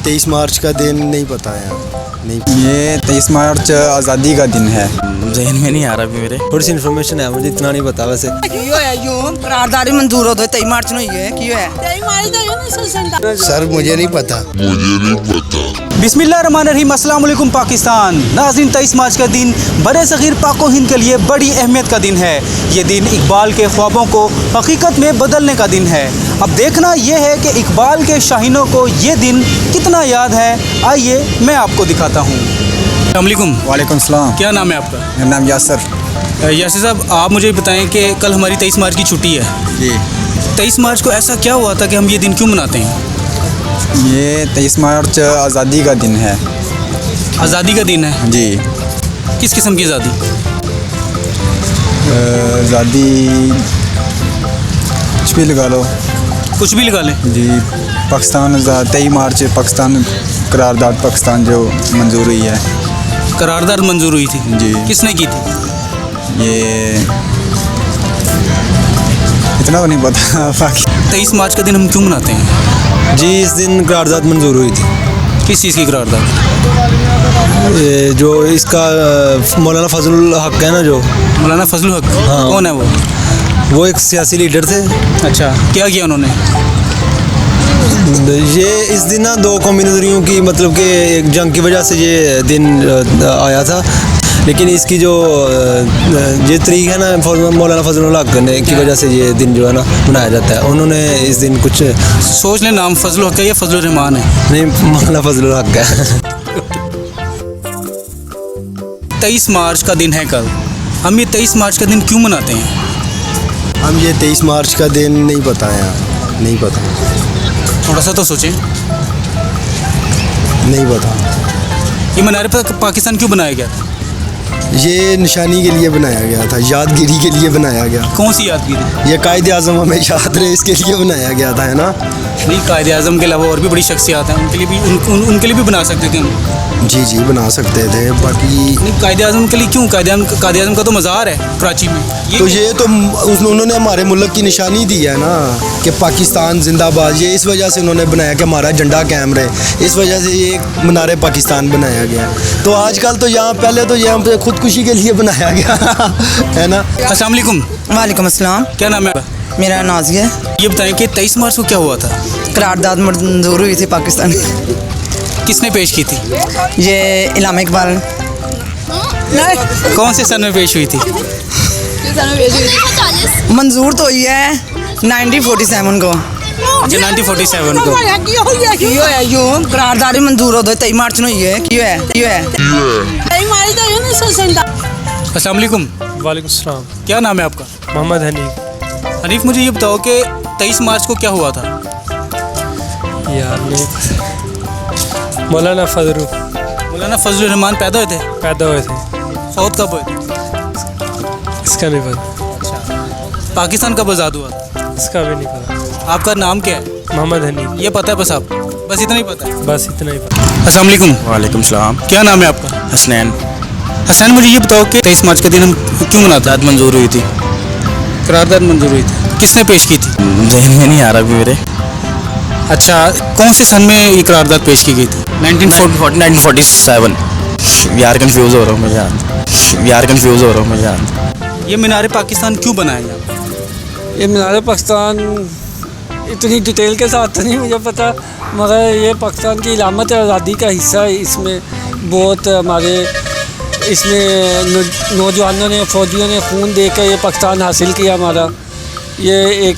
23 मार्च का दिन नहीं पता है, नहीं। ये 23 मार्च आज़ादी का दिन है। जहन में नहीं आ रहा अभी मेरे। थोड़ी सी इन्फॉर्मेशन है, मुझे इतना नहीं पता वैसे। करारदारी मंजूर हो 23 मार्च ਨੂੰ ਹੋਈ ਹੈ ਕੀ ਹੋਇਆ सर मुझे नहीं पता। बिस्मिल्लाहिर्रहमानिर्रहीम, अस्सलाम वालेकुम पाकिस्तान। नाज़रीन, 23 मार्च का दिन बड़े सग़ीर पाको हिंद के लिए बड़ी अहमियत का दिन है। ये दिन इकबाल के ख्वाबों को हकीकत में बदलने का दिन है। अब देखना ये है कि इकबाल के शाहीनों को ये दिन कितना याद है। आइए मैं आपको दिखाता हूँ। अस्सलाम वालेकुम। वालेकुम सलाम। क्या नाम है आपका? मेरा नाम यासर। यासिर साहब, आप मुझे बताएं कि कल हमारी 23 मार्च की छुट्टी है। जी, 23 मार्च को ऐसा क्या हुआ था कि हम ये दिन क्यों मनाते हैं? ये 23 मार्च आज़ादी का दिन है। आज़ादी का दिन है। जी, किस किस्म की आज़ादी? आज़ादी कुछ भी लगा लो। कुछ भी लगा लें। जी, पाकिस्तान 23 मार्च पाकिस्तान करारदाद पाकिस्तान जो मंजूर हुई है। करारदाद मंजूर हुई थी। जी। किसने की थी? ये इतना तो नहीं पता बाकी। 23 मार्च का दिन हम क्यों मनाते हैं? जी, इस दिन करारदाद मंजूर हुई थी। किस चीज़ की करारदाद? ये जो इसका मौलाना फजलुल हक है ना, जो मौलाना फजलुल हक। हाँ। कौन है वो एक सियासी लीडर थे। अच्छा, क्या किया उन्होंने? ये इस दिन ना दो कौमी नज़रियों की मतलब कि एक जंग की वजह से ये दिन आया था, लेकिन इसकी जो ये तरीक है ना मौलाना फजलुल हक ने की वजह से ये दिन जो है ना मनाया जाता है। उन्होंने इस दिन कुछ सोच ले, नाम फजलुल हक है या फजलुर रहमान है? नहीं, मौलाना फजलुल हक है। 23 मार्च का दिन है कल। हम ये 23 मार्च का दिन क्यों मनाते हैं? हम ये 23 मार्च का दिन नहीं पता है यार, नहीं पता, थोड़ा सा तो सोचें। नहीं पता। ये मीनार पाकिस्तान क्यों बनाया गया था? ये निशानी के लिए बनाया गया था, यादगिरी के लिए बनाया गया। कौन सी यादगिरी? ये कायदे आज़म हमें याद रहे इसके लिए बनाया गया था, है ना। नहीं, कायदे आज़म के अलावा और भी बड़ी शख्सियात हैं, उनके लिए भी उनके लिए भी बना सकते थे हम। जी जी, बना सकते थे। बाकी नहीं, कायदे आज़म के लिए क्यों? कायदे आज़म का तो मज़ार है कराची में। तो ये तो उन्होंने हमारे मुल्क की निशानी दी है ना कि पाकिस्तान जिंदाबाद। ये इस वजह से उन्होंने बनाया कि हमारा झंडा कायम रहे, इस वजह से ये मीनार पाकिस्तान बनाया गया। तो आजकल तो यहाँ पहले तो ये हम खुदकुशी के लिए बनाया गया है ना। अस्सलाम वालेकुम। वालेकुम अस्सलाम। क्या नाम है? मेरा नाज़िया। ये बताएं कि 23 मार्च को क्या हुआ था? करारदाद मंजूर हुई थी पाकिस्तान। किसने पेश की थी? ये इलामा इकबाल। कौन से सन में पेश हुई थी? मंजूर तो हुई है 1947 को। अच्छा, 1947 को। ਕੀ ਹੋਇਆ ਯੂੰ करारदादी मंजूर हो 23 मार्च ਨੂੰ ਹੋਈ ਹੈ ਕੀ ਹੋਇਆ अस्सलाम वालेकुम। वालेकुम सलाम। क्या नाम है आपका? मोहम्मद हनीफ। हनीफ, मुझे ये बताओ कि 23 मार्च को क्या हुआ था? यार नहीं पता। मौलाना फजलुर रहमान पैदा हुए थे? पैदा हुए थे। फौत कब हुए थे? इसका नहीं पता। पाकिस्तान कब आज़ाद हुआ था? इसका भी नहीं पता। आपका नाम क्या है? मोहम्मद हनीफ। ये पता है बस आप? बस इतना ही पता है? बस इतना ही पता। अस्सलाम वालेकुम। वालेकुम सलाम। क्या नाम है आपका? हसनैन। हसन, मुझे ये बताओ कि 23 मार्च का दिन हम क्यों मनाते हैं? करारदाद मंजूर हुई थी। करारदाद मंजूर हुई थी। किसने पेश की थी? जहन में नहीं आ रहा अभी मेरे। अच्छा, कौन से सन में ये करारदाद पेश की गई थी? 1947। यार कंफ्यूज हो रहा हूँ मैं यार। ये मीनार पाकिस्तान क्यों बनाया गया? ये मीनार पाकिस्तान इतनी डिटेल के साथ तो नहीं मुझे पता, मगर ये पाकिस्तान की इलामत आज़ादी का हिस्सा है। इसमें बहुत हमारे इसमें नौजवानों ने, फ़ौजियों ने खून देकर ये पाकिस्तान हासिल किया हमारा। ये एक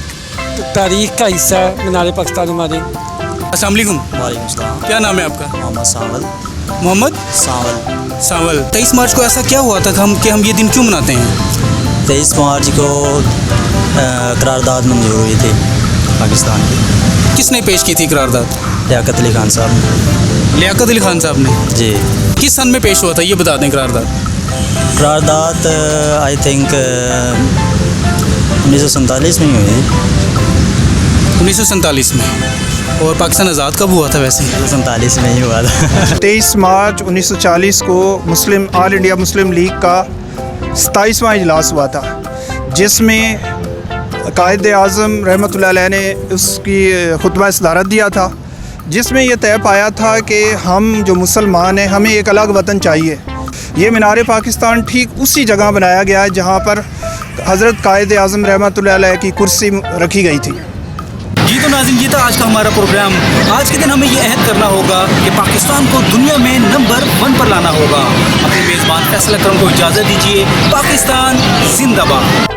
तारीख़ का हिस्सा है मीनार पाकिस्तान हमारे। अस्सलाम वालेकुम। वालेकुम सलाम। क्या नाम है आपका? मोहम्मद सावल। 23 मार्च को ऐसा क्या हुआ था कि हम ये दिन क्यों मनाते हैं? 23 मार्च को करारदाद मंजूर हुई थी पाकिस्तान की। किसने पेश की थी करारदाद? लियाकत अली खान साहब। लियाकत अली खान साहब ने। जी। किस सन में पेश हुआ था ये बता दें करारदाद? करारदाद आई थिंक 1947 में ही हुई थी। 1947 में। और पाकिस्तान आज़ाद कब हुआ था वैसे? 1947 में ही हुआ था। 23 मार्च 1940 को ऑल इंडिया मुस्लिम लीग का 27वां इजलास हुआ था, जिसमें कायद आज़म रहमतुल्लाह अलैह ने उसकी खुतबा सदारत दिया था। जिस में ये तय पाया था कि हम जो मुसलमान हैं हमें एक अलग वतन चाहिए। ये मीनार पाकिस्तान ठीक उसी जगह बनाया गया है जहाँ पर हज़रत कायद आज़म रहमतुल्लाह अलैह की कुर्सी रखी गई थी। जी तो नाज़रीन, ये था आज का हमारा प्रोग्राम। आज के दिन हमें ये अहद करना होगा कि पाकिस्तान को दुनिया में नंबर 1 पर लाना होगा। अपने मेज़बान फैसल अकरम को इजाज़त दीजिए। पाकिस्तान जिंदाबाद।